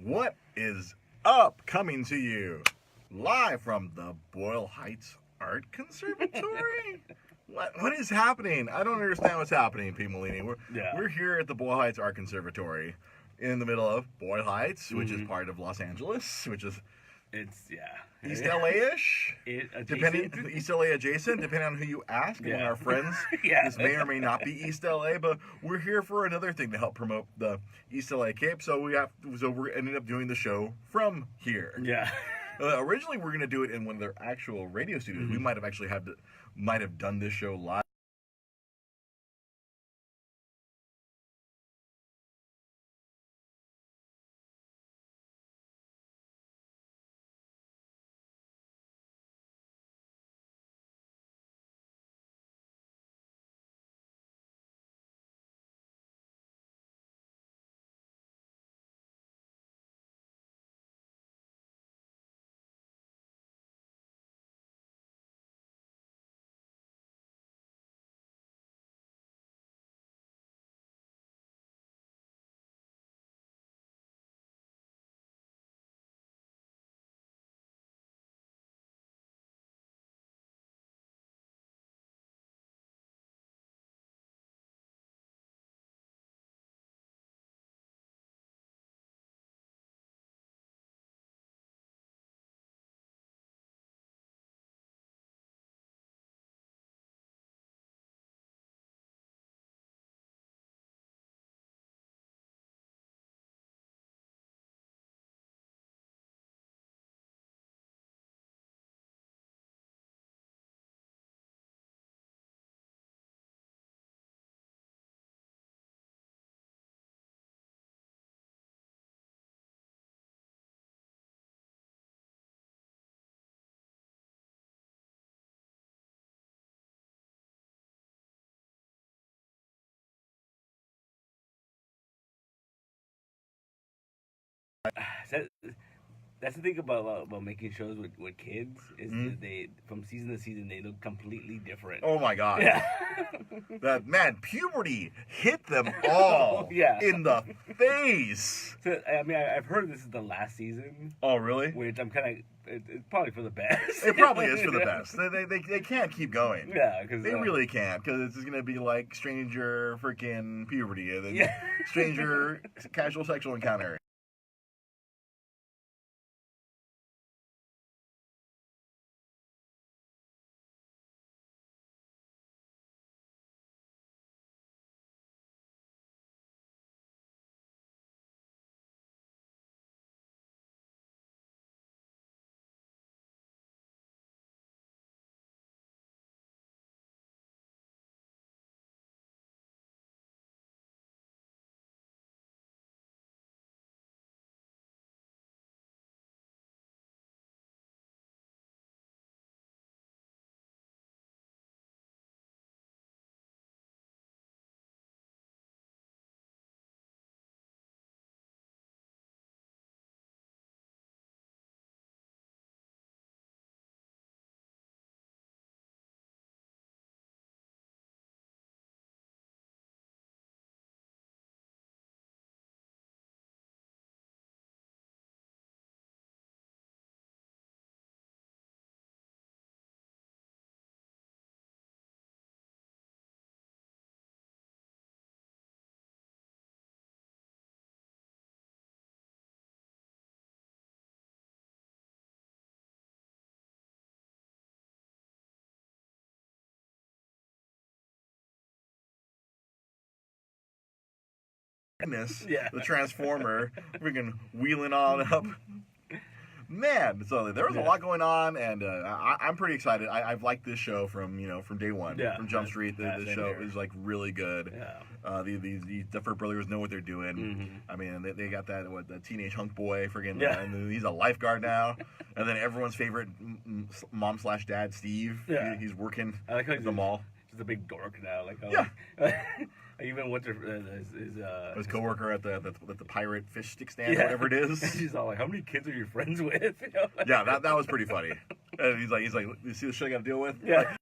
What is up? Coming to you live from the Boyle Heights Arts Conservatory. What is happening? I don't understand what's happening, Pete Molini. We're here at the Boyle Heights Arts Conservatory in the middle of Boyle Heights, which is part of Los Angeles, which is East LA-ish, East LA adjacent, depending on who you ask. Among our friends, this may or may not be East LA, but we're here for another thing to help promote the East LA Cape. So we ended up doing the show from here. Yeah. Originally, we were gonna do it in one of their actual radio studios. We might have done this show live. That's the thing about making shows with kids is that they from season to season they look completely different. Oh my god! Yeah, puberty hit them all. In the face. So, I mean, I've heard this is the last season. Oh really? Which I'm kind of. It's probably for the best. It probably is for the best. They can't keep going. Yeah, because they really can't. Because it's gonna be like Stranger freaking puberty and then Stranger casual sexual encounter. The Transformer freaking wheeling on up. Man, so there was a lot going on, and I'm pretty excited. I've liked this show from day one. From Jump Street. The show is like really good. The Duffer Brothers know what they're doing. I mean, they got the teenage hunk boy friggin', and he's a lifeguard now. And then everyone's favorite mom/dad, Steve. He's working at the mall. He's a big dork now. I even went to his coworker at the pirate fish stick stand, or whatever it is. She's all like, "How many kids are you friends with?" That was pretty funny. And he's like, "You see the shit I got to deal with?" Yeah.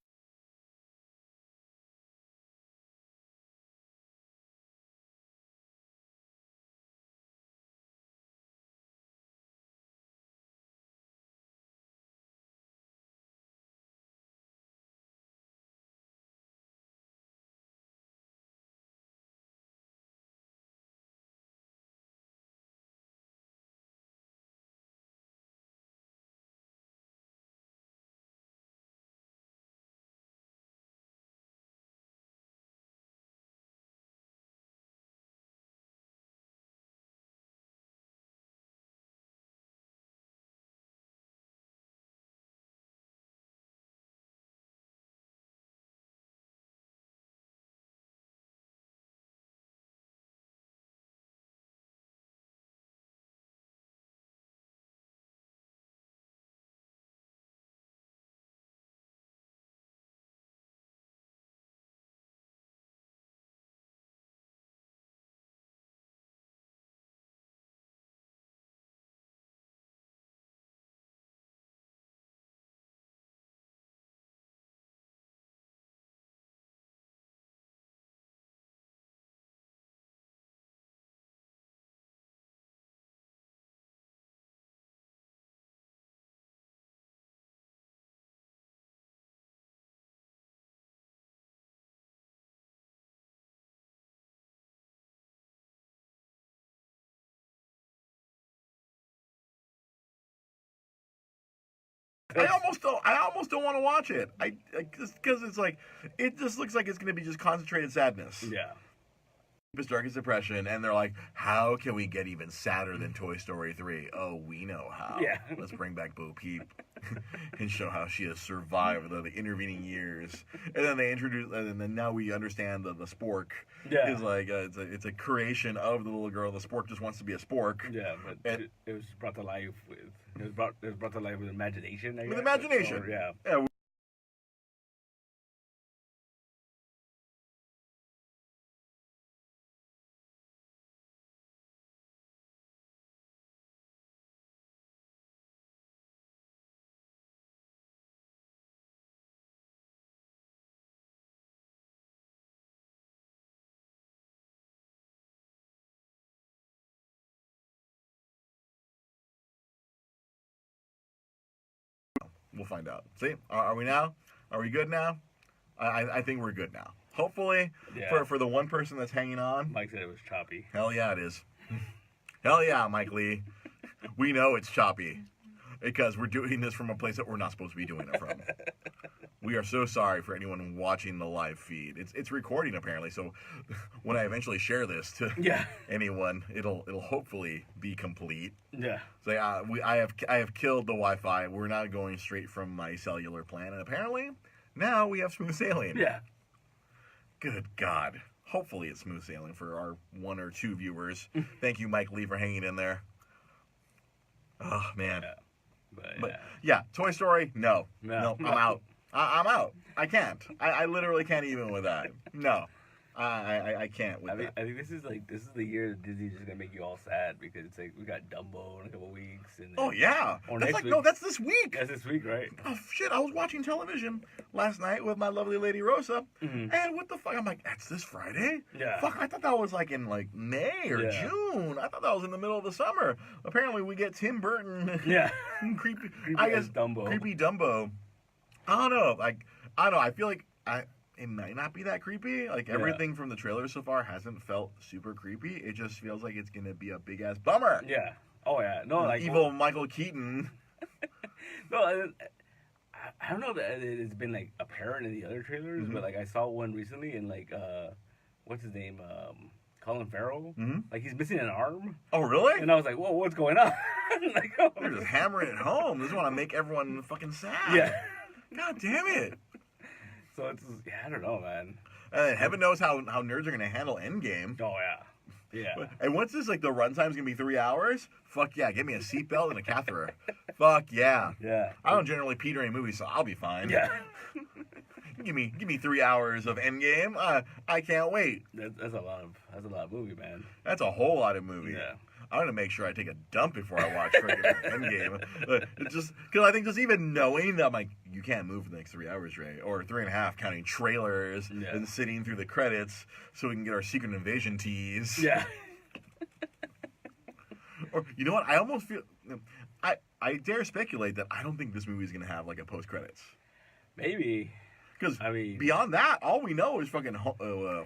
I almost don't want to watch it. I just because it's like it just looks like it's going to be just concentrated sadness. Yeah. Deepest, darkest depression, and they're like, how can we get even sadder than Toy Story 3? Oh, we know how. Yeah. Let's bring back Bo Peep and show how she has survived the intervening years. And then they introduce, and then now we understand the spork is like, it's a creation of the little girl. The spork just wants to be a spork. Yeah, but it was brought to life with, with imagination, I guess. With imagination. Or, yeah. We'll find out. See, are we now? Are we good now? I think we're good now. Hopefully, for the one person that's hanging on. Mike said it was choppy. Hell yeah, it is. Hell yeah, Mike Lee. We know it's choppy because we're doing this from a place that we're not supposed to be doing it from. We are so sorry for anyone watching the live feed. It's recording apparently, so when I eventually share this to anyone, it'll hopefully be complete. Yeah. So I have killed the Wi-Fi. We're not going straight from my cellular plan, and apparently now we have smooth sailing. Yeah. Good God. Hopefully it's smooth sailing for our 1 or 2 viewers. Thank you, Mike Lee, for hanging in there. Oh man. Yeah. But yeah, Toy Story. No, I'm out. I'm out. I can't. I literally can't even with that. No, I can't with that. I think this is the year that Disney's just gonna make you all sad because it's like we got Dumbo in a couple weeks. And oh yeah, that's like week. No, that's this week. That's this week, right? Oh shit! I was watching television last night with my lovely lady Rosa, and what the fuck? I'm like, that's this Friday. Yeah. Fuck! I thought that was like in like May or June. I thought that was in the middle of the summer. Apparently, we get Tim Burton. Yeah. creepy. I guess Dumbo. Creepy Dumbo. I don't know. Like I don't know. I feel like it might not be that creepy. Like everything from the trailer so far hasn't felt super creepy. It just feels like it's gonna be a big ass bummer. Yeah. Oh yeah. No, like evil Michael Keaton. No, I don't know if it's been like apparent in the other trailers, but like I saw one recently and like what's his name? Colin Farrell. Like he's missing an arm. Oh really? And I was like, whoa, what's going on? Like, they're just hammering it home. They just want to make everyone fucking sad. Yeah. God damn it. So it's I don't know, man. Heaven knows how nerds are gonna handle Endgame. Oh yeah. Yeah. And once this like the runtime's gonna be 3 hours, fuck yeah, give me a seatbelt and a catheter. Fuck yeah. Yeah. I don't generally pee during movies, so I'll be fine. Yeah. Give me 3 hours of Endgame. I can't wait. That's a lot of movie, man. That's a whole lot of movie. Yeah. I'm gonna make sure I take a dump before I watch freaking Endgame. Just because I think just even knowing that I'm like, you can't move for the next 3 hours, Ray, or 3.5, counting trailers and sitting through the credits so we can get our Secret Invasion tease. Yeah. Or you know what? I almost feel I dare speculate that I don't think this movie is gonna have like a post credits. Maybe. Because beyond that, all we know is fucking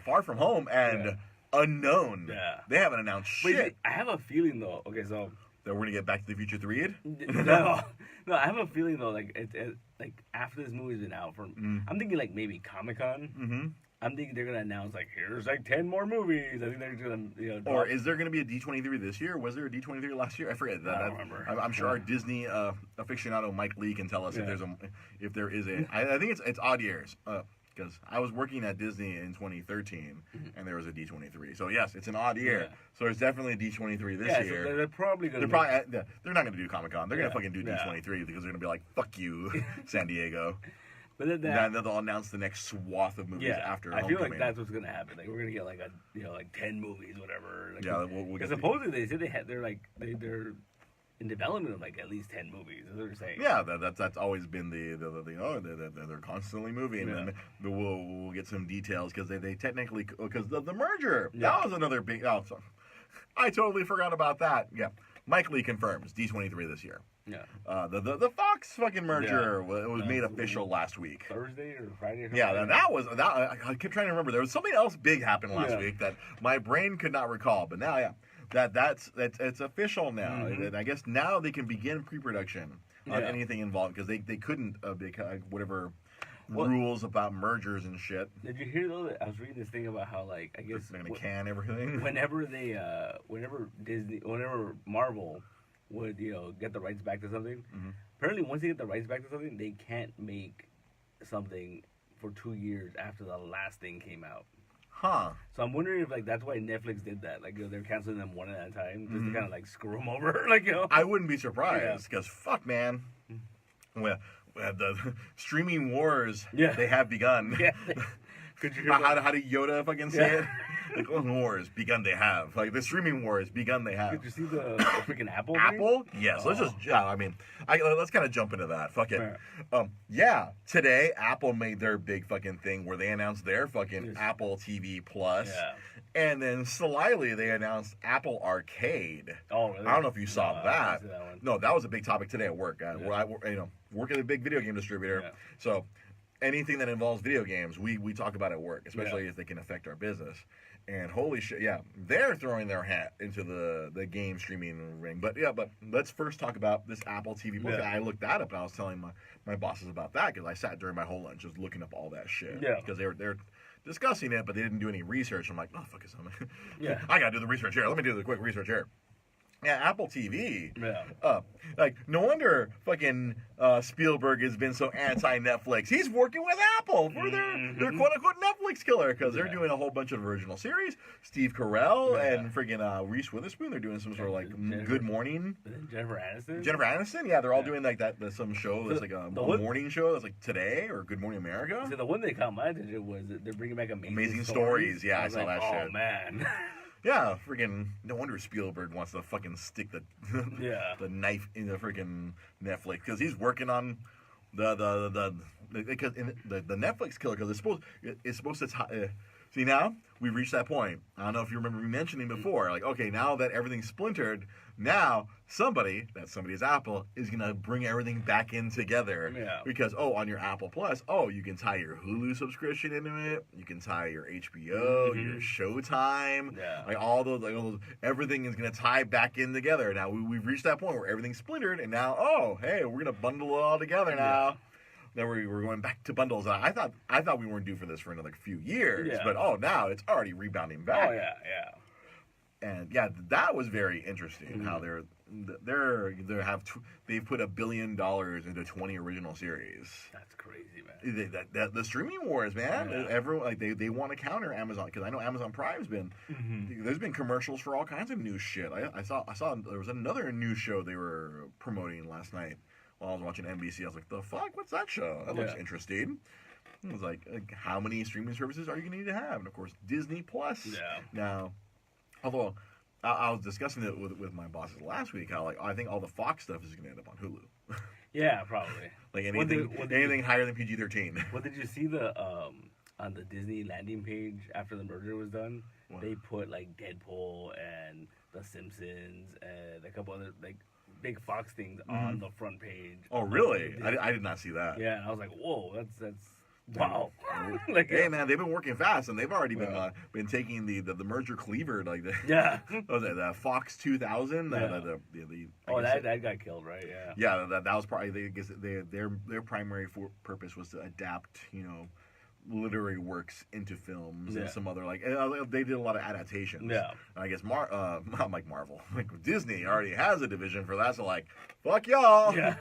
Far From Home and Unknown. Yeah. They haven't announced shit. Wait, I have a feeling though. Okay, so that we're gonna get Back to the Future 3? No, I have a feeling though. Like like after this movie's been out, I'm thinking like maybe Comic-Con. I'm thinking they're gonna announce like here's like 10 more movies. I think they're gonna Or is there gonna be a D23 this year? Was there a D23 last year? I forget. I don't remember. I'm sure our Disney aficionado Mike Lee can tell us if there is a. I think it's odd years. Because I was working at Disney in 2013, and there was a D23. So yes, it's an odd year. Yeah. So there's definitely a D23 this year. So they're probably gonna. They're not gonna do Comic-Con. They're gonna fucking do D23 because they're gonna be like, "Fuck you, San Diego." But then they'll announce the next swath of movies after. I feel like that's what's gonna happen. Like we're gonna get like like 10 movies, whatever. Like, yeah, we'll get. Supposedly they said they're in development of like at least 10 movies. That's what they're saying. Yeah, that's always been they're constantly moving, and we'll get some details because they technically because the merger that was another big. Oh, sorry. I totally forgot about that. Yeah, Mike Lee confirms D23 this year. Yeah. The Fox fucking merger was made official last week. Thursday or Friday? Or yeah, that was I kept trying to remember. There was something else big happened last week that my brain could not recall, but now it's official now. And I guess now they can begin pre-production on anything involved because they couldn't whatever rules about mergers and shit. Did you hear though? That I was reading this thing about how like I guess they're gonna can everything. Whenever Marvel would get the rights back to something, apparently once they get the rights back to something, they can't make something for 2 years after the last thing came out. Huh. So I'm wondering if like that's why Netflix did that. Like they're canceling them one at a time just to kind of like screw them over. Like I wouldn't be surprised because fuck, man. Well, the streaming wars they have begun. Yeah. Could you hear how did Yoda fucking say it? Like, wars begun they have. Like, the streaming wars begun they have. Did you see the freaking Apple Apple? Thing? Yes. Oh. Let's just, let's kind of jump into that. Fuck it. Today, Apple made their big fucking thing where they announced their fucking Apple TV Plus. Yeah. And then slyly, they announced Apple Arcade. Oh, really? I don't know if you saw that. No, that was a big topic today at work. I work at a big video game distributor. Yeah. So anything that involves video games, we talk about at work, especially if they can affect our business. And holy shit, they're throwing their hat into the game streaming ring. But let's first talk about this Apple TV Plus. I looked that up and I was telling my bosses about that because I sat during my whole lunch just looking up all that shit. Yeah. Because they're discussing it, but they didn't do any research. I'm like, oh, fuck it. I got to do the research here. Let me do the quick research here. Yeah, Apple TV. Yeah. No wonder fucking Spielberg has been so anti-Netflix. He's working with Apple for their quote-unquote Netflix killer because they're doing a whole bunch of original series. Steve Carell and friggin' Reese Witherspoon, they're doing some sort of like Good Morning. Jennifer Aniston? Jennifer Aniston? Yeah, they're all doing like that. Some show that's like a morning show that's like Today or Good Morning America. So the one that caught my attention was they're bringing back Amazing Stories. Yeah, I saw that shit. Oh, man. Yeah, friggin' no wonder Spielberg wants to fucking stick the knife in the friggin' Netflix because he's working on the Netflix killer because it's supposed to see now we've reached that point. I don't know if you remember me mentioning before. Like, okay, now that everything's splintered, now somebody's Apple is gonna bring everything back in together. Yeah. Because on your Apple Plus, you can tie your Hulu subscription into it. You can tie your HBO, your Showtime, like all those. Everything is gonna tie back in together. Now we've reached that point where everything's splintered, and now we're gonna bundle it all together now. Then we're going back to bundles. I thought we weren't due for this for another few years, but now it's already rebounding back. Oh yeah. And that was very interesting. How they've put $1 billion into 20 original series. That's crazy, man. The streaming wars, man. Yeah. Everyone they want to counter Amazon because I know Amazon Prime's been there's been commercials for all kinds of new shit. I saw there was another new show they were promoting last night while I was watching NBC. I was like, the fuck, what's that show? That looks interesting. It was like how many streaming services are you gonna need to have? And of course Disney Plus. Yeah. Now. Although, I was discussing it with my bosses last week, how I think all the Fox stuff is going to end up on Hulu. Yeah, probably. Like anything higher than PG-13. Well, did you see on the Disney landing page after the merger was done? What? They put like Deadpool and The Simpsons and a couple other like big Fox things on the front page. Oh, really? I did not see that. Yeah, and I was like, whoa, that's. Wow. Hey man, they've been working fast and they've already been taking the merger cleaver like the what was that the Fox 2000 that got killed, right? That was probably their primary purpose was to adapt literary works into films and some other they did a lot of adaptations. I guess not like Marvel, like Disney already has a division for that, so like fuck y'all. The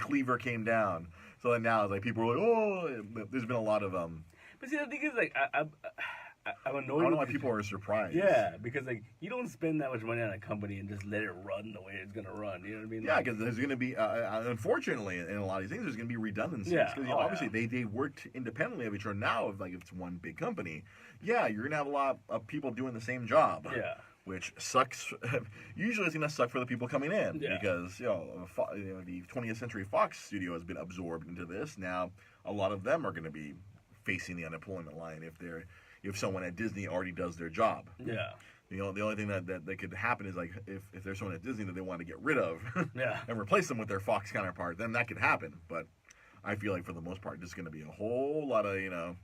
cleaver came down. So then now, it's like people are like, there's been a lot of But see, the thing is, like, I'm annoyed. I don't know why people are surprised. Yeah, because like you don't spend that much money on a company and just let it run the way it's gonna run. You know what I mean? Yeah, because there's gonna be, unfortunately, in a lot of these things, there's gonna be redundancies. Yeah. Because obviously they worked independently of each other. Now, if it's one big company, you're gonna have a lot of people doing the same job. Yeah. Which sucks. Usually, it's gonna suck for the people coming in because the 20th Century Fox studio has been absorbed into this. Now, a lot of them are gonna be facing the unemployment line if someone at Disney already does their job. Yeah. The only thing that could happen is like if there's someone at Disney that they want to get rid of and replace them with their Fox counterpart, then that could happen. But I feel like for the most part, there's gonna be a whole lot of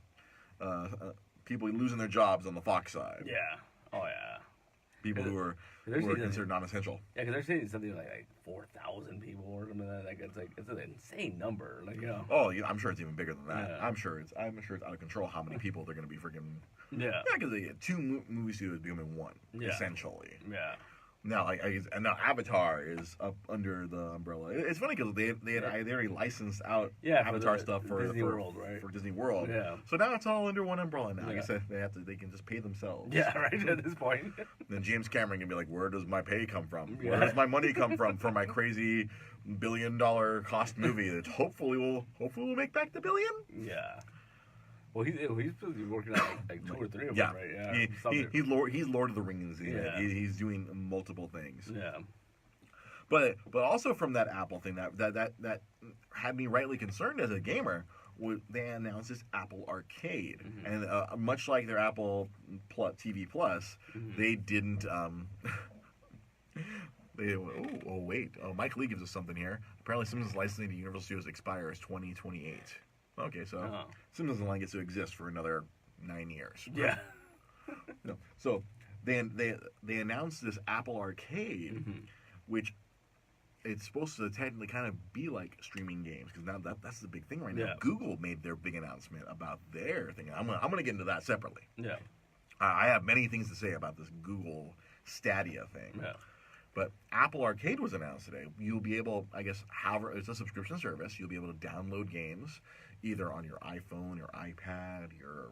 people losing their jobs on the Fox side. Yeah. Oh yeah. People who are considered non-essential. Yeah, because they're saying something like 4,000 people or something like that. It's an insane number. Like, you know. Oh, yeah, I'm sure it's even bigger than that. Yeah. I'm sure it's out of control how many people they're going to be freaking. Yeah. Yeah, because they get two movie studios becoming one, essentially. Yeah. Now, and now Avatar is up under the umbrella. It's funny because they already licensed out Avatar stuff for Disney World, right? For Disney World. Yeah. So now it's all under one umbrella now. I guess they can just pay themselves. Yeah, right. At this point. Then James Cameron can be like, where does my pay come from? Where does my money come from for my crazy $1 billion cost movie that hopefully will make back the $1 billion? Yeah. Well, he's supposed to be working on like 2 or 3 of them, right? Yeah. He's Lord of the Rings. He's doing multiple things. Yeah. But also from that Apple thing that had me rightly concerned as a gamer. They announced this Apple Arcade, and much like their Apple TV Plus, they didn't. Mike Lee gives us something here. Apparently, Simpsons licensing to Universal Studios expires 2028. Okay, so Simpsons Line gets to exist for another 9 years. Yeah. No, so they announced this Apple Arcade, which it's supposed to technically kind of be like streaming games, because now that's the big thing right now. Google made their big announcement about their thing. I'm gonna get into that separately. Yeah. I have many things to say about this Google Stadia thing. Yeah. But Apple Arcade was announced today. You'll be able, I guess, however, it's a subscription service. You'll be able to download games either on your iPhone, your iPad, your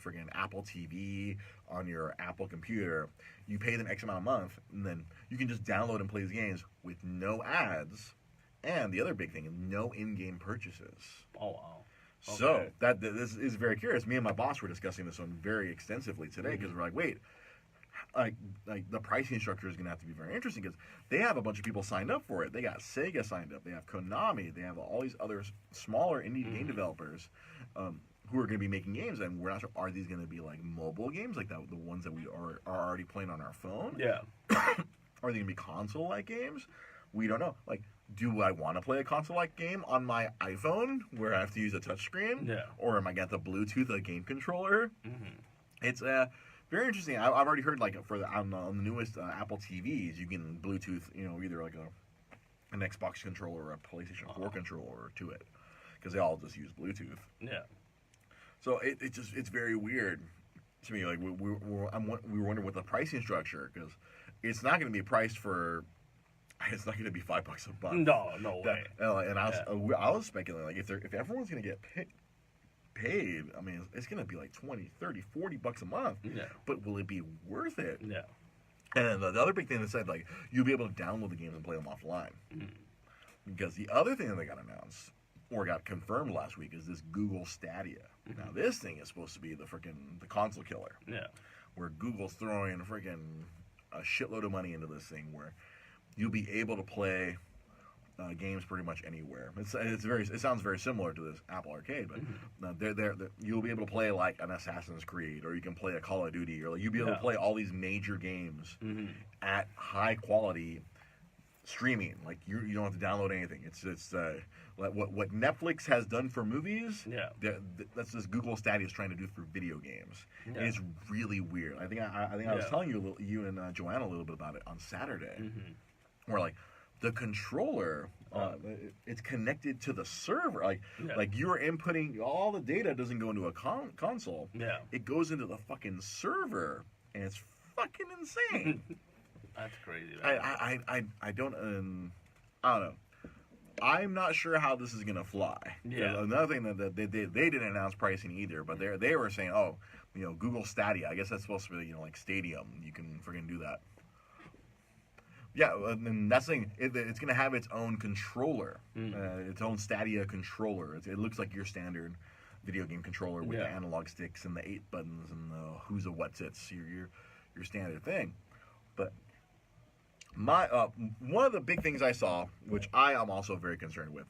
friggin' Apple TV, on your Apple computer. You pay them X amount a month, and then you can just download and play these games with no ads. And the other big thing, no in-game purchases. Oh, wow. Okay. So this is very curious. Me and my boss were discussing this one very extensively today, because we're like, wait, like the pricing structure is going to have to be very interesting, because they have a bunch of people signed up for it. They got Sega signed up. They have Konami. They have all these other smaller indie game developers who are going to be making games. And we're not sure, are these going to be like mobile games, like the ones that we are already playing on our phone? Yeah. Are they going to be console-like games? We don't know. Like, do I want to play a console-like game on my iPhone where I have to use a touchscreen? Yeah. Or am I got the Bluetooth a game controller? It's very interesting. I've already heard, like, on the newest Apple TVs, you can Bluetooth, either like an Xbox controller or a PlayStation 4 controller to it, because they all just use Bluetooth. Yeah. So it's very weird to me. Like we were wondering what the pricing structure, because it's not going to be priced for. It's not going to be $5 a month. No way. And I was speculating, like, if everyone's going to get paid, I mean, it's going to be like $20, $30, $40 a month. Yeah. But will it be worth it? Yeah. And the other big thing they said, like, you'll be able to download the games and play them offline. Because the other thing that they got announced, or got confirmed last week, is this Google Stadia. Now, this thing is supposed to be the console killer. Yeah. Where Google's throwing a shitload of money into this thing, where you'll be able to play games pretty much anywhere. It sounds very similar to this Apple Arcade, but you'll be able to play like an Assassin's Creed, or you can play a Call of Duty, or like you'll be able to play all these major games at high quality streaming. Like you don't have to download anything. It's like what Netflix has done for movies. Yeah, that's this Google Stadia is trying to do for video games. Yeah. And it's really weird. I think I was telling you and Joanna a little bit about it on Saturday, where like the controller, it's connected to the server. Like you're inputting all the data doesn't go into a console. Yeah, it goes into the fucking server, and it's fucking insane. That's crazy. I don't know. I'm not sure how this is gonna fly. Yeah. Another thing that they didn't announce pricing either, but they were saying, Google Stadia. I guess that's supposed to be like Stadium. You can freaking do that. Yeah, and that's the thing. It's gonna have its own controller, its own Stadia controller. It looks like your standard video game controller with the analog sticks and the 8 buttons and the who's a what's it's your standard thing. But my one of the big things I saw, which I am also very concerned with,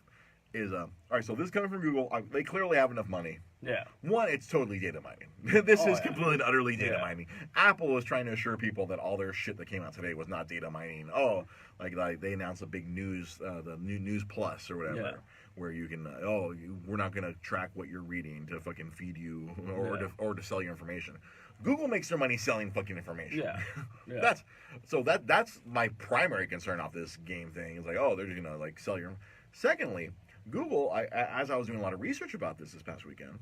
is all right. So this is coming from Google. They clearly have enough money. Yeah. One, it's totally data mining. This is completely and utterly data mining. Apple is trying to assure people that all their shit that came out today was not data mining. Oh, like they announced a big news, the new News Plus or whatever, where you can, we're not going to track what you're reading to fucking feed you or to sell your information. Google makes their money selling fucking information. Yeah. That's my primary concern off this game thing. Is like, oh, they're just gonna like sell your. Secondly, Google, as I was doing a lot of research about this past weekend,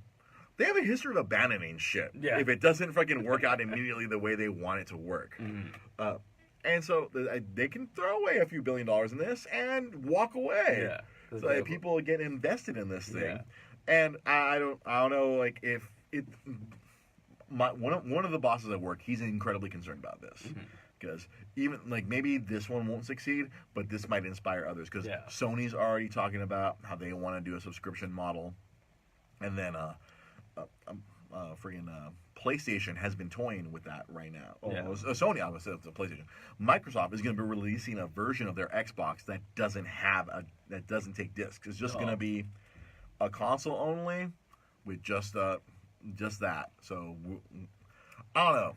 they have a history of abandoning shit if it doesn't fucking work out immediately the way they want it to work. And so they can throw away a few $1 billion in this and walk away. Yeah. So people get invested in this thing, and I don't know, like if it. One of the bosses at work, he's incredibly concerned about this because even like maybe this one won't succeed, but this might inspire others because Sony's already talking about how they want to do a subscription model, and then PlayStation has been toying with that right now. Sony, I would say it's a PlayStation. Microsoft is going to be releasing a version of their Xbox that doesn't take discs. It's just going to be a console only with just that. So I don't know.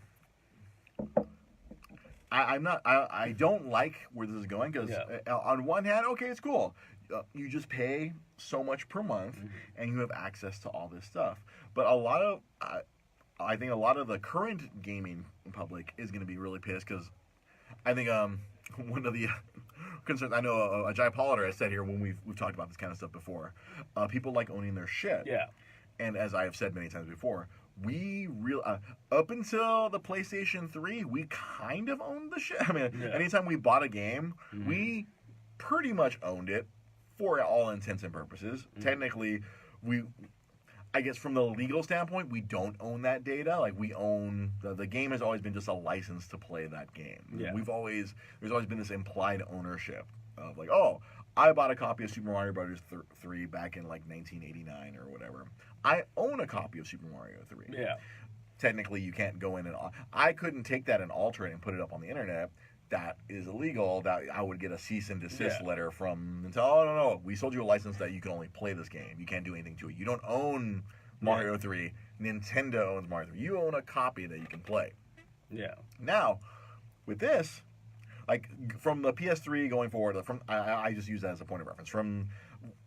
I don't like where this is going because on one hand, okay, it's cool. You just pay so much per month and you have access to all this stuff. But I think a lot of the current gaming public is going to be really pissed because I think one of the concerns, I know Jai Polliter has said here when we've talked about this kind of stuff before, people like owning their shit. Yeah. And as I have said many times before, up until the PlayStation 3, we kind of owned the shit. I mean, anytime we bought a game, we pretty much owned it for all intents and purposes. Technically, I guess from the legal standpoint, we don't own that data. Like we own the game has always been just a license to play that game. Yeah. There's always been this implied ownership of like, oh, I bought a copy of Super Mario Bros. 3 back in like 1989 or whatever. I own a copy of Super Mario 3. Yeah. Technically, you can't go in and I couldn't take that and alter it and put it up on the internet. That is illegal. That I would get a cease and desist letter from Nintendo. Oh, no, we sold you a license that you can only play this game. You can't do anything to it. You don't own Mario 3. Nintendo owns Mario 3. You own a copy that you can play. Yeah. Now, with this, like from the PS3 going forward, I just use that as a point of reference. From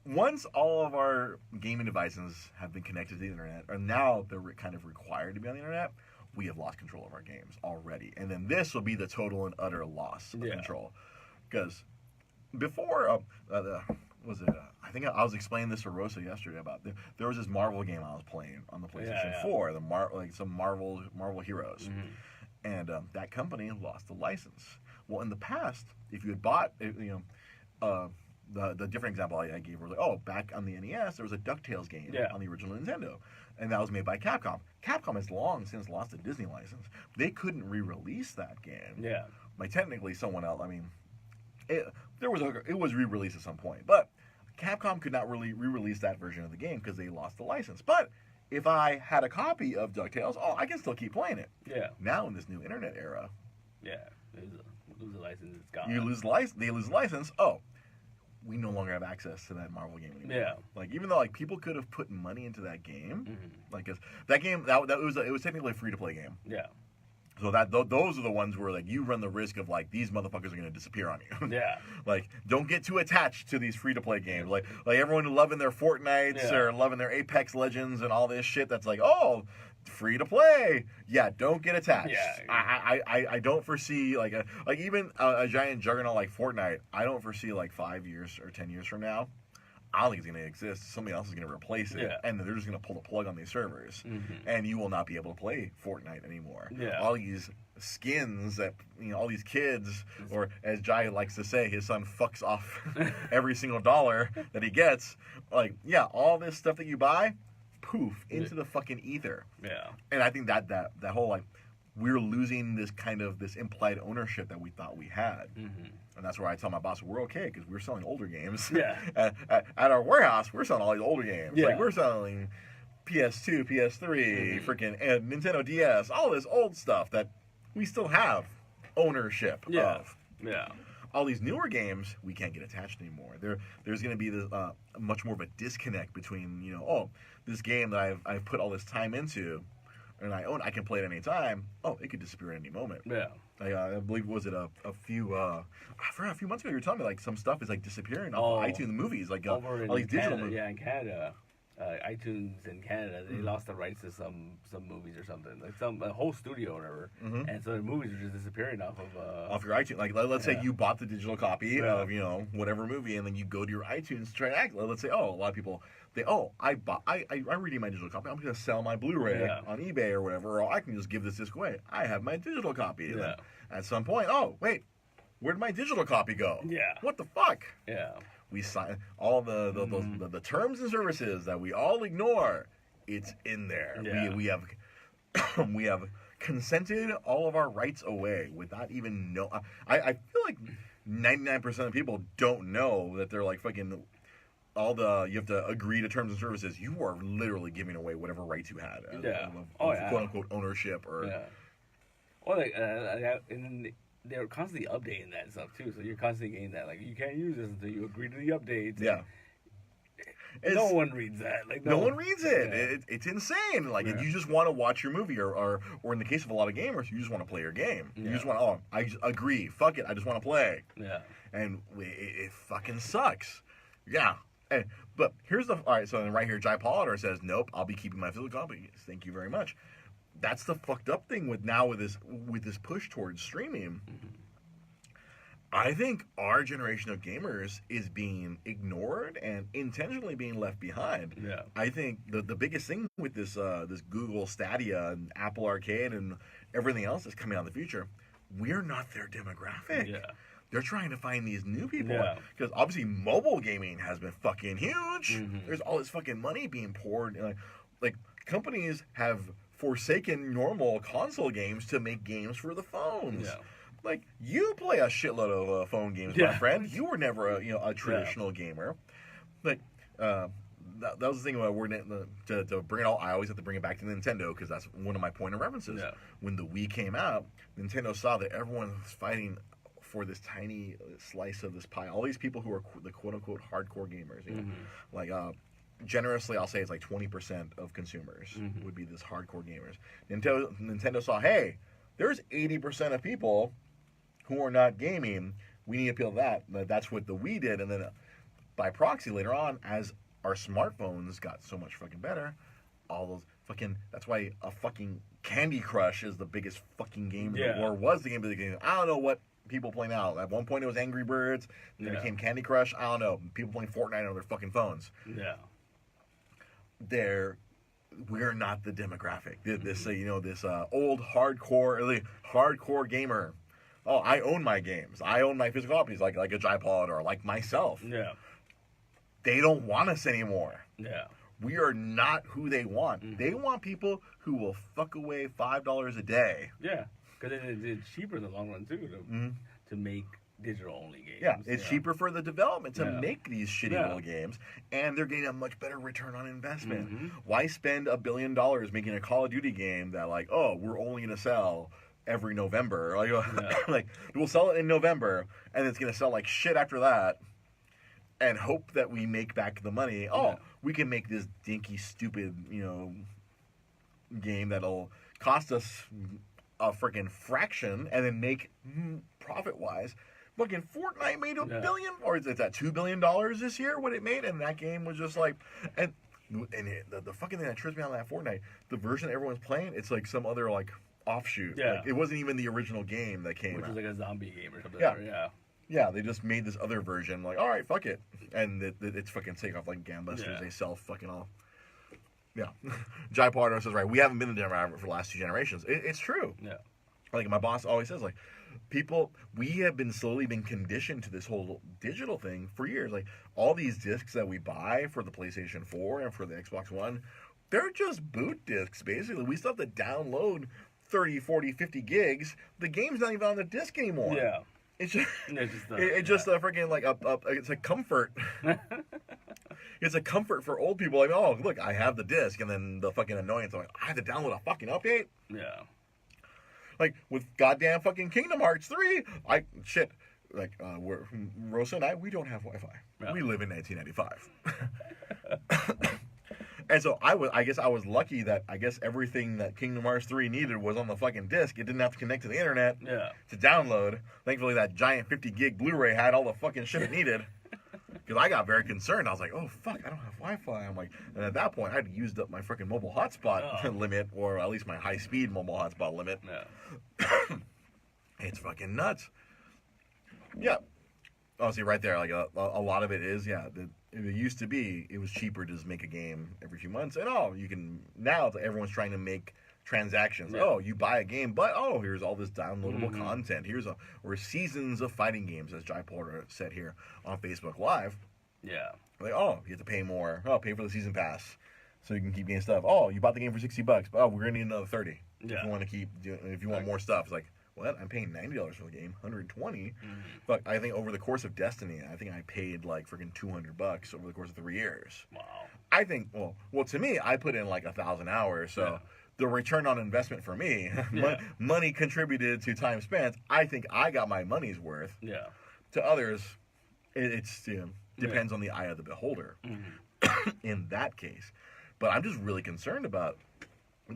once all of our gaming devices have been connected to the internet, and now they're kind of required to be on the internet, we have lost control of our games already. And then this will be the total and utter loss of control. Because before, I think I was explaining this to Rosa yesterday about there was this Marvel game I was playing on the PlayStation 4, some Marvel Heroes, and that company lost the license. Well, in the past, if you had bought, the different example I gave was like, back on the NES, there was a DuckTales game on the original Nintendo, and that was made by Capcom. Capcom has long since lost a Disney license. They couldn't re-release that game. Yeah. Like technically, someone else. I mean, it was re-released at some point, but Capcom could not really re-release that version of the game because they lost the license. But if I had a copy of DuckTales, I can still keep playing it. Yeah. Now in this new internet era, lose the license, it's gone. You lose the license. They lose the license. We no longer have access to that Marvel game anymore. Yeah. Like even though like people could have put money into that game, like 'cause that game it was technically a free to play game. Yeah. So those are the ones where like you run the risk of like these motherfuckers are gonna disappear on you. Yeah. Like don't get too attached to these free to play games. Like everyone loving their Fortnites or loving their Apex Legends and all this shit. That's like free to play. Yeah, don't get attached. Yeah. I don't foresee like even a giant juggernaut like Fortnite. I don't foresee like 5 years or 10 years from now. I don't think it's going to exist. Somebody else is going to replace it, and they're just going to pull the plug on these servers, and you will not be able to play Fortnite anymore. Yeah. All these skins that all these kids, or as Jai likes to say, his son fucks off every single dollar that he gets. Like, all this stuff that you buy, poof, into the fucking ether. Yeah. And I think that whole like we're losing this implied ownership that we thought we had. And that's where I tell my boss we're okay because we're selling older games. Yeah. At our warehouse, we're selling all these older games. Yeah. Like we're selling PS2, PS3, freaking and Nintendo DS, all this old stuff that we still have ownership of. Yeah. all these newer games, we can't get attached anymore. There's going to be this much more of a disconnect between, this game that I've put all this time into, and I own, I can play it any time. Oh, it could disappear at any moment. Yeah. I believe, was it a few, I forgot, a few months ago you were telling me, like, some stuff is, like, disappearing off of iTunes movies, like, all these digital movies. Yeah, in Canada. iTunes in Canada, they lost the rights to some movies or something, like a whole studio or whatever, and so the movies are just disappearing off your iTunes. Like, let's say you bought the digital copy of whatever movie, and then you go to your iTunes to try to act. Let's say, a lot of people I redeem my digital copy. I'm going to sell my Blu-ray on eBay or whatever, or I can just give this disc away. I have my digital copy. And then at some point, wait, where did my digital copy go? Yeah. What the fuck? Yeah. We sign all the terms and services that we all ignore. It's in there. Yeah. We have we have consented all of our rights away without even know. I feel like 99% of people don't know that they're like fucking you have to agree to terms and services. You are literally giving away whatever rights you had. Quote unquote ownership or. Yeah. Or and then they're constantly updating that stuff too, so you're constantly getting that. Like, you can't use this until you agree to the updates. Yeah. No one reads that. Like, no one reads it. Yeah. It's insane. Like, if you just want to watch your movie, or in the case of a lot of gamers, you just want to play your game. You just want I just agree. Fuck it. I just want to play. Yeah. And it fucking sucks. Yeah. But here's all right. So then right here, Jai Polidor says, "Nope, I'll be keeping my physical copy. Thank you very much." That's the fucked up thing with this push towards streaming. I think our generation of gamers is being ignored and intentionally being left behind. Yeah. I think the biggest thing with this Google Stadia and Apple Arcade and everything else that's coming out in the future, we're not their demographic. Yeah. They're trying to find these new people. Because obviously mobile gaming has been fucking huge. There's all this fucking money being poured. Like companies have forsaken normal console games to make games for the phones. Yeah. Like, you play a shitload of phone games, my friend. You were never a traditional gamer. Like, that was the thing about to bring it all. I always have to bring it back to Nintendo because that's one of my point of references. Yeah. When the Wii came out, Nintendo saw that everyone was fighting for this tiny slice of this pie. All these people who are the quote-unquote hardcore gamers. Like, generously, I'll say it's like 20% of consumers would be this hardcore gamers. Nintendo saw, hey, there's 80% of people who are not gaming. We need to appeal to that. That's what the Wii did. And then by proxy, later on, as our smartphones got so much fucking better, all those fucking, that's why a fucking Candy Crush is the biggest fucking game, or was the game of the game. I don't know what people play now. At one point it was Angry Birds, then it became Candy Crush. I don't know. People playing Fortnite on their fucking phones. Yeah. We're not the demographic. This old hardcore gamer. Oh, I own my games. I own my physical copies, like a Jai Polidor, like myself. Yeah. They don't want us anymore. Yeah. We are not who they want. They want people who will fuck away $5 a day. Yeah, because it's cheaper in the long run too to make digital-only games. Yeah, it's cheaper for the development to make these shitty little games, and they're getting a much better return on investment. Why spend $1 billion making a Call of Duty game that, like, we're only going to sell every November? Like, we'll sell it in November, and it's going to sell like shit after that, and hope that we make back the money. We can make this dinky, stupid, game that'll cost us a freaking fraction, and then make profit-wise. Fucking Fortnite made $1 billion, or is it that $2 billion this year? What it made, and that game was just like, the fucking thing that trips me out of that Fortnite, the version everyone's playing, it's like some other like offshoot. Yeah, like, it wasn't even the original game that came out. Which was like a zombie game or something. Yeah, they just made this other version. Like, all right, fuck it, and it's fucking take off like gangbusters. They sell fucking all. Yeah, Jai Polidor says, right, we haven't been the demographic for the last 2 generations. It's true. Yeah, like my boss always says, like, we have been slowly been conditioned to this whole digital thing for years. Like, all these discs that we buy for the PlayStation 4 and for the Xbox One, they're just boot discs, basically. We still have to download 30, 40, 50 gigs. The game's not even on the disc anymore. Yeah. It's just, just a freaking, like, it's a comfort. It's a comfort for old people. Like, oh, look, I have the disc, and then the fucking annoyance, I'm like, I have to download a fucking update? Yeah. Like, with goddamn fucking Kingdom Hearts 3, we're Rosa and I, we don't have Wi-Fi. Yeah. We live in 1995. And so I guess I was lucky that everything that Kingdom Hearts 3 needed was on the fucking disc. It didn't have to connect to the internet to download. Thankfully, that giant 50 gig Blu-ray had all the fucking shit it needed. Because I got very concerned. I was like, oh fuck, I don't have Wi-Fi. I'm like, and at that point, I'd used up my freaking mobile hotspot limit, or at least my high-speed mobile hotspot limit. Yeah. It's fucking nuts. Yeah. Obviously, right there, like a lot of it is, it used to be, it was cheaper to just make a game every few months, and you can, now everyone's trying to make transactions. Yeah. Oh, you buy a game, but here's all this downloadable content. Or seasons of fighting games, as Jai Porter said here on Facebook Live. Yeah. Like, you have to pay more. Pay for the season pass so you can keep getting stuff. You bought the game for $60, but we're gonna need another $30 if you want to keep doing, if you want more stuff. It's like, what? I'm paying $90 for the game, $120. But I think over the course of Destiny, I think I paid like freaking $200 over the course of 3 years. Wow. I think, well, to me, I put in like 1,000 hours, so the return on investment for me, money contributed to time spent. I think I got my money's worth. Yeah. To others, it's depends on the eye of the beholder. In that case, but I'm just really concerned about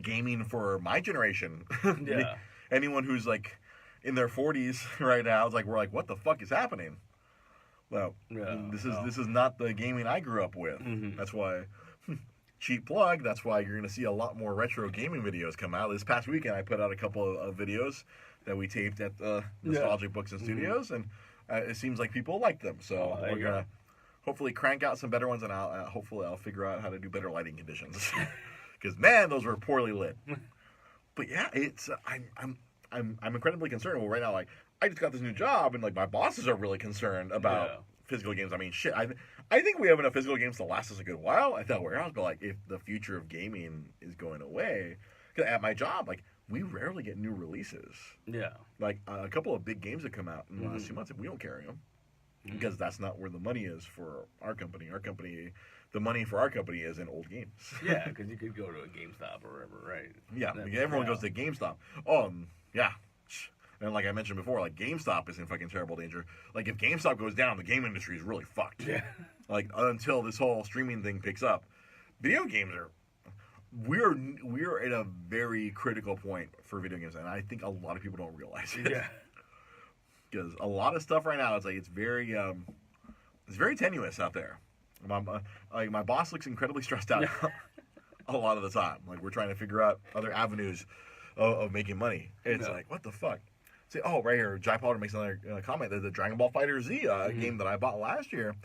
gaming for my generation. Yeah. Anyone who's like in their 40s right now is like, we're like, what the fuck is happening? Well, this is not the gaming I grew up with. That's why, cheap plug, that's why you're going to see a lot more retro gaming videos come out. This past weekend, I put out a couple of videos that we taped at the Nostalgic Books and Studios, and it seems like people like them. So we're going to hopefully crank out some better ones, and hopefully I'll figure out how to do better lighting conditions. Because, man, those were poorly lit. But yeah, it's I'm incredibly concerned. Well, right now, like, I just got this new job, and like my bosses are really concerned about physical games. I mean, shit, I think we have enough physical games to last us a good while at that warehouse. But like, if the future of gaming is going away, because at my job, like, we rarely get new releases. Yeah, like a couple of big games that come out in the last 2 months, and we don't carry them because that's not where the money is for our company. The money for our company is in old games. Yeah, because you could go to a GameStop or whatever, right? Yeah, everyone goes to GameStop. Yeah. And like I mentioned before, like, GameStop is in fucking terrible danger. Like, if GameStop goes down, the game industry is really fucked. Yeah. Like, until this whole streaming thing picks up. Video games we're at a very critical point for video games, and I think a lot of people don't realize it. Yeah. Because a lot of stuff right now, it's like, it's very tenuous out there. My boss looks incredibly stressed out a lot of the time. Like, we're trying to figure out other avenues of making money. It's like, what the fuck? See, right here, Jai Powder makes another comment. There's the Dragon Ball FighterZ game that I bought last year.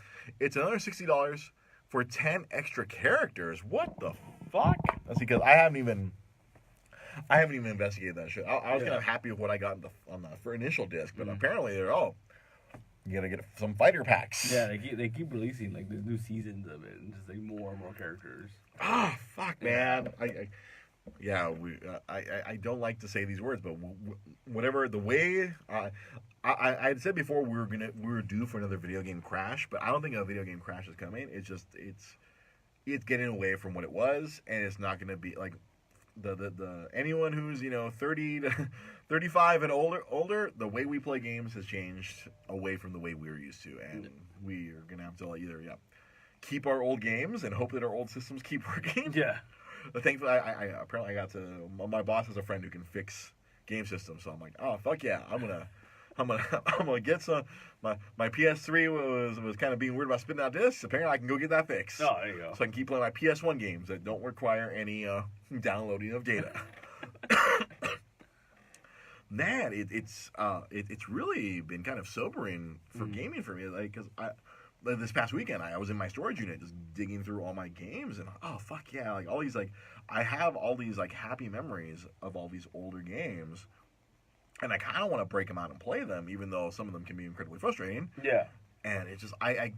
It's another $60 for 10 extra characters. What the fuck? That's because I haven't even investigated that shit. I was kind of happy with what I got on the initial disc, but apparently they're you gotta get some fighter packs. Yeah, they keep releasing like the new seasons of it, and just like more and more characters. Fuck, man. I don't like to say these words, but whatever the way I had said before, we were due for another video game crash, but I don't think a video game crash is coming. It's just it's getting away from what it was, and it's not gonna be like the anyone who's 30 to 35 and older, the way we play games has changed away from the way we were used to, and we are gonna have to either keep our old games and hope that our old systems keep working. Yeah. Thankfully, I apparently got to. My boss has a friend who can fix game systems, so I'm like, oh fuck yeah, I'm gonna get some. My PS3 was kind of being weird about spitting out discs. Apparently, I can go get that fixed. Oh, there you go. So I can keep playing my PS1 games that don't require any downloading of data. Man, it's really been kind of sobering for gaming for me, like, because this past weekend, I was in my storage unit just digging through all my games, and fuck yeah, like all these, like, I have all these like happy memories of all these older games, and I kind of want to break them out and play them, even though some of them can be incredibly frustrating. Yeah. And it's just I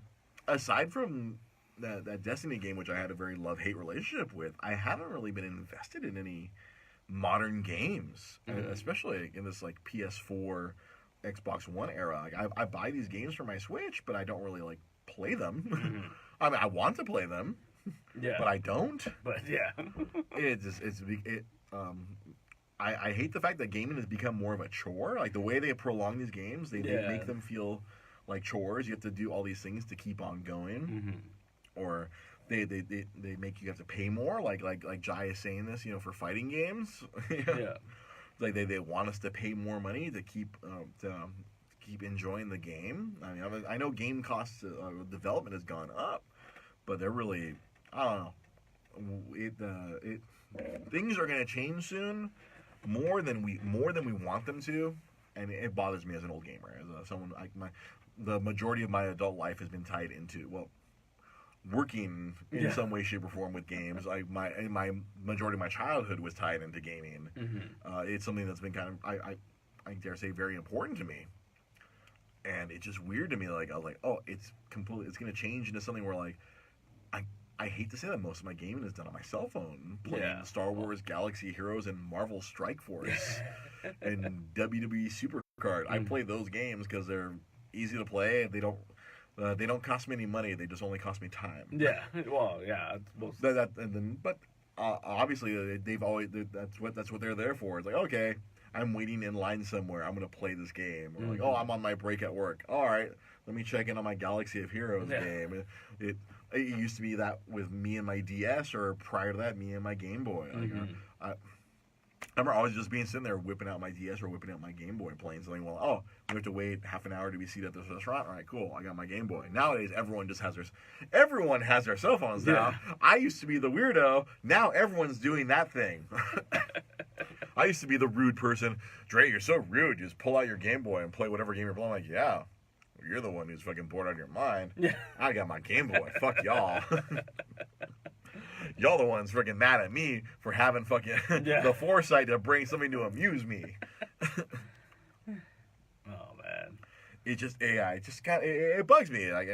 aside from that Destiny game, which I had a very love-hate relationship with, I haven't really been invested in any modern games, especially in this like PS4, Xbox One era. Like, I buy these games for my Switch, but I don't really like play them. I mean, I want to play them, but I don't. But yeah, I hate the fact that gaming has become more of a chore. Like the way they prolong these games, they make them feel like chores. You have to do all these things to keep on going, or they make you have to pay more. Like Jai is saying this, for fighting games. Like they want us to pay more money to keep enjoying the game. I mean, I know game costs development has gone up, but they're really, I don't know. Things are going to change soon, more than we want them to, and it bothers me as an old gamer, as someone like the majority of my adult life has been tied into working in some way, shape, or form with games. My majority of my childhood was tied into gaming. It's something that's been kind of I dare say very important to me, and it's just weird to me. Like I was like, oh, it's going to change into something where like I hate to say that most of my gaming is done on my cell phone, playing Star Wars Galaxy Heroes and Marvel Strike Force and WWE Supercard. I play those games because they're easy to play. They don't cost me any money. They just only cost me time. Yeah. Well, yeah. But obviously that's what they're there for. It's like, okay, I'm waiting in line somewhere. I'm gonna play this game. Or like, oh, I'm on my break at work. All right, let me check in on my Galaxy of Heroes game. It used to be that with me and my DS, or prior to that, me and my Game Boy. Like, I remember always just sitting there whipping out my DS or whipping out my Game Boy, playing something. Well, oh, we have to wait half an hour to be seated at this restaurant. All right, cool. I got my Game Boy. Nowadays, everyone has their cell phones now. I used to be the weirdo. Now everyone's doing that thing. I used to be the rude person. Dre, you're so rude. You just pull out your Game Boy and play whatever game you're playing. I'm like, yeah. You're the one who's fucking bored out of your mind. Yeah. I got my Game Boy. Fuck y'all. Y'all the ones freaking mad at me for having fucking the foresight to bring something to amuse me. Oh man. It bugs me. Like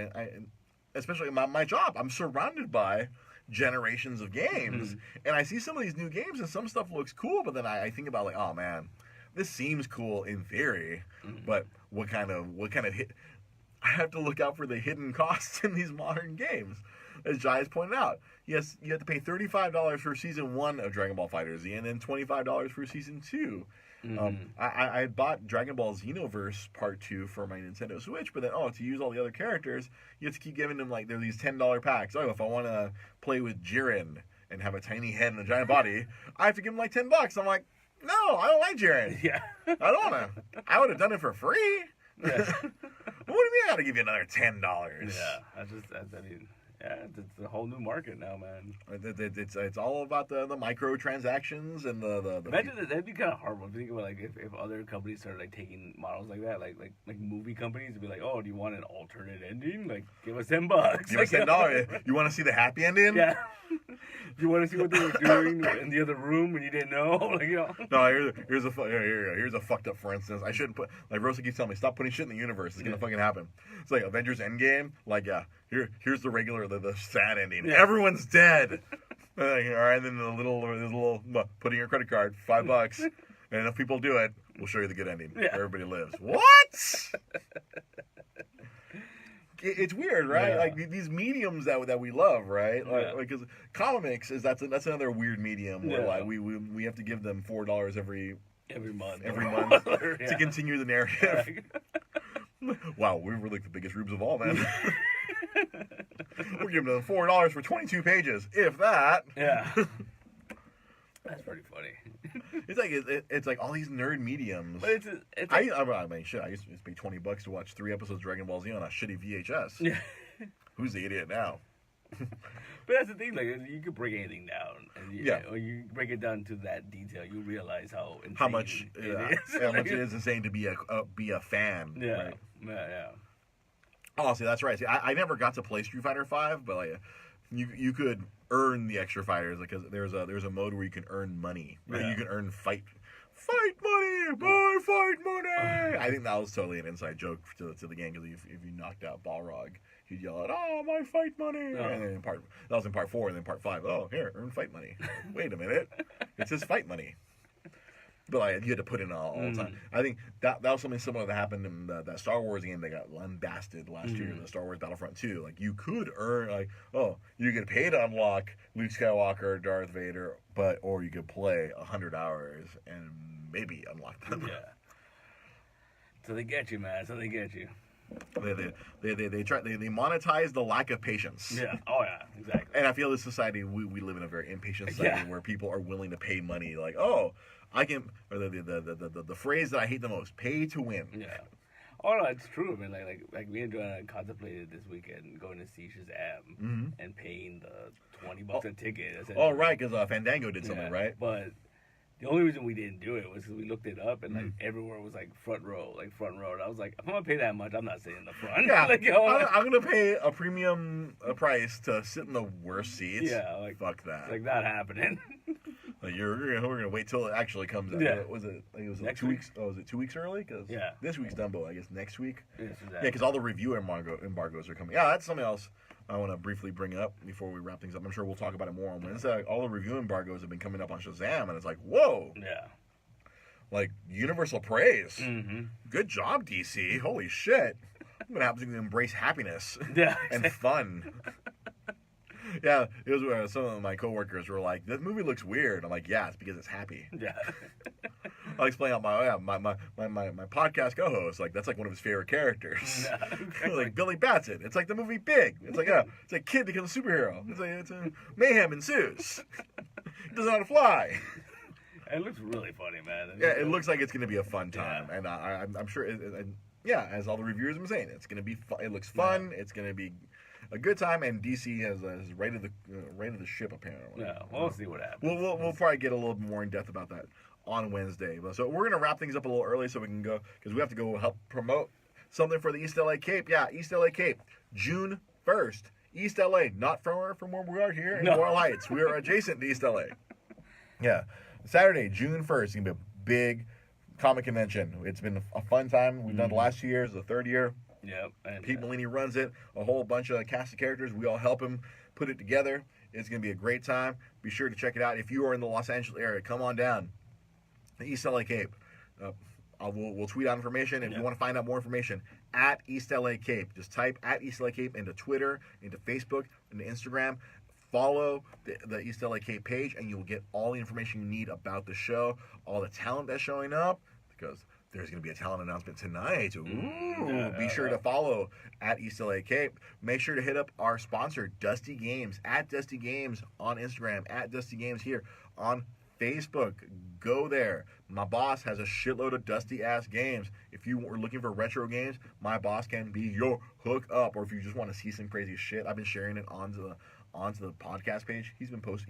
especially my job. I'm surrounded by generations of games, and I see some of these new games, and some stuff looks cool, but then I think about like, oh man, this seems cool in theory, but what kind of hit? I have to look out for the hidden costs in these modern games. As Jai has pointed out, yes, you have to pay $35 for Season 1 of Dragon Ball FighterZ, and then $25 for Season 2. I bought Dragon Ball Xenoverse Part 2 for my Nintendo Switch, but then, to use all the other characters, you have to keep giving them, like, they're these $10 packs. Oh, if I want to play with Jiren and have a tiny head and a giant body, I have to give them, like, $10. I'm like, no, I don't like Jiren. Yeah. I don't want to. I would have done it for free. Yeah. What do you mean I got to give you another $10? Yeah, it's a whole new market now, man. It's all about the microtransactions and the Imagine that'd be kind of horrible. Think about like if other companies started like taking models like that, like movie companies would be like, oh, do you want an alternate ending? Like, give us $10. Give us $10. You want to see the happy ending? Yeah. Do you want to see what they were doing in the other room when you didn't know? Like, No, here's a fucked up. For instance, I shouldn't put, like Rosa keeps telling me, stop putting shit in the universe. It's gonna fucking happen. It's like Avengers Endgame. Like, here's the regular, the sad ending. Yeah. Everyone's dead. All right, and then there's a little put in your credit card, $5, and if people do it, we'll show you the good ending. Yeah. Everybody lives. What? It's weird, right? Yeah. Like these mediums that we love, right? Like because comics that's another weird medium where like we have to give them $4 every month to continue the narrative. Wow, we were like the biggest rubes of all, man. We're giving them $4 for 22 pages, if that. Yeah. That's pretty funny. It's like all these nerd mediums. But I mean, shit. I used to pay $20 to watch 3 episodes of Dragon Ball Z on a shitty VHS. Yeah. Who's the idiot now? But that's the thing. Like, you could break anything down, and when you break it down to that detail, you realize how much it is insane to be a fan. Yeah. Right? Yeah. Oh, see, that's right. See, I never got to play Street Fighter V, but like, you could earn the extra fighters because there's a mode where you can earn money. Right? Yeah. You can earn fight money, buy fight money. I think that was totally an inside joke to the game because if you knocked out Balrog, he'd yell out, "Oh, my fight money!" Oh. And then that was in part 4, and then part 5. Oh, here, earn fight money. Wait a minute, it says fight money. But like you had to put in all the time. I think that was something similar that happened in that Star Wars game that got lambasted last year, the Star Wars Battlefront 2. Like you could earn you could pay to unlock Luke Skywalker, Darth Vader, or you could play 100 hours and maybe unlock them. Yeah. So they get you, man. So they get you. They monetize the lack of patience. Yeah. Oh yeah. Exactly. And I feel this society we live in a very impatient society where people are willing to pay money. Like I can, or the phrase that I hate the most: pay to win. Yeah. Oh no, it's true. I mean, like me and Joanna contemplated this weekend going to see Shazam and paying the $20 a ticket. Oh right, because Fandango did something, right? But the only reason we didn't do it was because we looked it up and like everywhere was like front row. And I was like, if I'm gonna pay that much, I'm not sitting in the front. Yeah, like, I'm gonna pay a premium price to sit in the worst seats. Yeah, like fuck that. Like not happening. Like we're gonna wait till it actually comes out. Yeah. Was it? Like, it was next 2 weeks. Oh, was it 2 weeks early? Because this week's Dumbo. I guess next week. Yeah, because all the review embargoes are coming. Yeah, that's something else I want to briefly bring up before we wrap things up. I'm sure we'll talk about it more on Wednesday. All the review embargoes have been coming up on Shazam, and it's like, whoa. Yeah. Like universal praise. Good job, DC. Holy shit. What happens when you embrace happiness and fun? Yeah, it was where some of my coworkers were like, "This movie looks weird." I'm like, "Yeah, it's because it's happy." Yeah. I'll explain out my podcast co-host, like that's like one of his favorite characters. Yeah, like Billy Batson. It's like the movie Big. It's like it's a kid becomes a superhero. It's a mayhem ensues. He doesn't know how to fly. It looks really funny, man. Yeah, it looks like it's gonna be a fun time, and I'm sure. As all the reviewers have been saying, it's gonna be fun. It looks fun. Yeah. It's gonna be a good time, and DC has rated the ship apparently. Yeah, we'll see what happens. We'll probably get a little bit more in depth about that on Wednesday. So we're gonna wrap things up a little early so we can go because we have to go help promote something for the East LA Cape. Yeah, East LA Cape, June 1st. East LA, not from where we are here in Boyle Heights. We are adjacent to East LA. Yeah, Saturday, June 1st. It's gonna be a big comic convention. It's been a fun time. We've done the last 2 years, the third year. Yep. Pete Molini runs it. A whole bunch of cast of characters. We all help him put it together. It's going to be a great time. Be sure to check it out. If you are in the Los Angeles area, come on down. East LA Cape. We'll tweet out information. If you want to find out more information, at East LA Cape. Just type at East LA Cape into Twitter, into Facebook, into Instagram. Follow the East LA Cape page, and you will get all the information you need about the show, all the talent that's showing up, because there's going to be a talent announcement tonight. Ooh, be sure to follow at East LA Cape. Make sure to hit up our sponsor, Dusty Games, at Dusty Games on Instagram, at Dusty Games here on Facebook. Go there. My boss has a shitload of dusty-ass games. If you were looking for retro games, my boss can be your hook up. Or if you just want to see some crazy shit, I've been sharing it onto the podcast page. He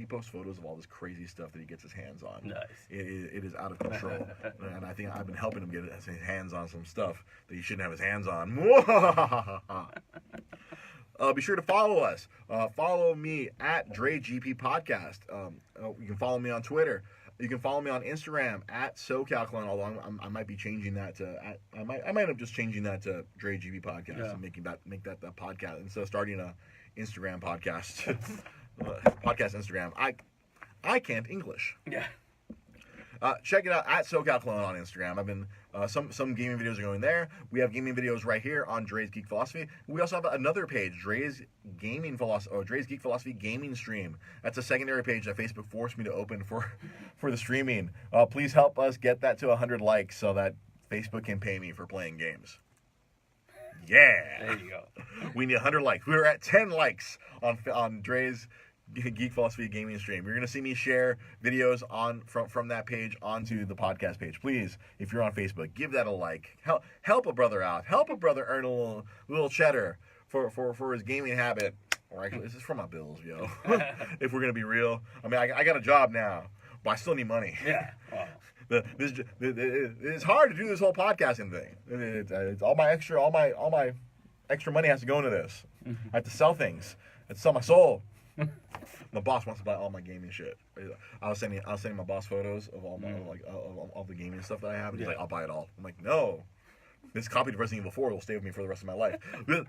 posts photos of all this crazy stuff that he gets his hands on. Nice. It is out of control. And I think I've been helping him get his hands on some stuff that he shouldn't have his hands on. Be sure to follow us. Follow me at Dre GP Podcast. You can follow me on Twitter. You can follow me on Instagram at SoCalClone. Although I might be changing that to I might end up just changing that to Dre GP Podcast and make that podcast instead of starting a Instagram podcast. Podcast Instagram. I can't English. Yeah. Check it out at SoCalClone on Instagram. I've been some gaming videos are going there. We have gaming videos right here on Dre's Geek Philosophy. We also have another page, Dre's Geek Philosophy Gaming Stream. That's a secondary page that Facebook forced me to open for the streaming. Please help us get that to 100 likes so that Facebook can pay me for playing games. Yeah. There you go. We need 100 likes. We were at 10 likes on Dre's Geek Philosophy Gaming Stream. You're going to see me share videos from that page onto the podcast page. Please, if you're on Facebook, give that a like. Help a brother out. Help a brother earn a little cheddar for his gaming habit. Or actually, this is for my bills, yo. If we're going to be real. I mean, I got a job now, but I still need money. Yeah. Wow. It's hard to do this whole podcasting thing. It's all my extra money has to go into this. I have to sell things. I have to sell my soul. My boss wants to buy all my gaming shit. I was sending my boss photos of all my all the gaming stuff that I have, and he's like, "I'll buy it all." I'm like, "No, this copy of Resident Evil 4 will stay with me for the rest of my life.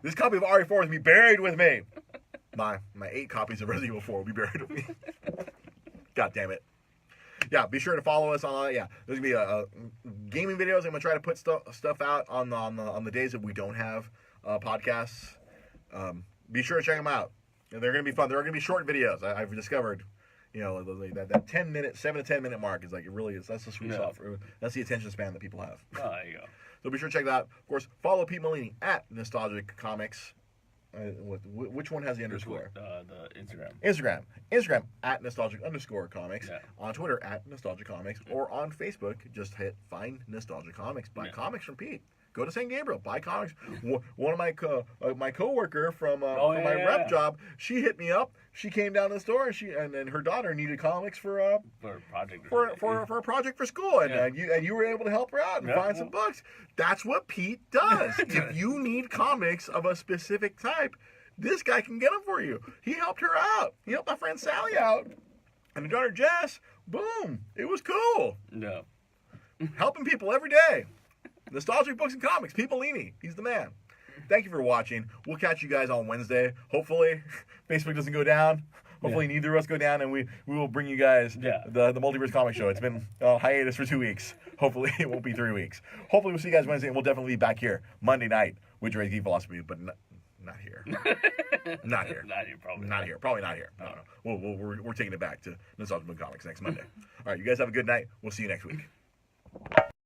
This copy of RE4 is going to be buried with me. My 8 copies of Resident Evil 4 will be buried with me." God damn it. yeah, be sure to follow us on. Yeah, there's gonna be gaming videos. I'm gonna try to put stuff out on the days that we don't have podcasts. Be sure to check them out. They're gonna be fun. They're gonna be short videos. I've discovered. You know, that 10-minute, 7 to 10 minute mark is like, it really is. That's the sweet spot. That's the attention span that people have. Oh, there you go. So be sure to check that out. Of course, follow Pete Molini at Nostalgic Comics. Which one has the underscore? The Instagram. Instagram at Nostalgic_Comics. Yeah. On Twitter at Nostalgic Comics. Or on Facebook, just find Nostalgic Comics. Buy comics from Pete. Go to St. Gabriel. Buy comics. One of my coworker from my rep job, she hit me up. She came down to the store and her daughter needed comics for a project for a project for school, and you were able to help her out and find some books. That's what Pete does. If you need comics of a specific type, this guy can get them for you. He helped her out. He helped my friend Sally out, and her daughter Jess. Boom! It was cool. No, helping people every day. Nostalgic Books and Comics. Pete Molini. He's the man. Thank you for watching. We'll catch you guys on Wednesday. Hopefully, Facebook doesn't go down. Hopefully, neither of us go down, and we will bring you guys the Multiverse Comic Show. It's been hiatus for 2 weeks. Hopefully, it won't be 3 weeks. Hopefully, we'll see you guys Wednesday, and we'll definitely be back here Monday night with Dre's Geek Philosophy, but not here. Not here. Not here, probably. Not here. Probably not here. No. We're taking it back to Nostalgic Book Comics next Monday. All right, you guys have a good night. We'll see you next week.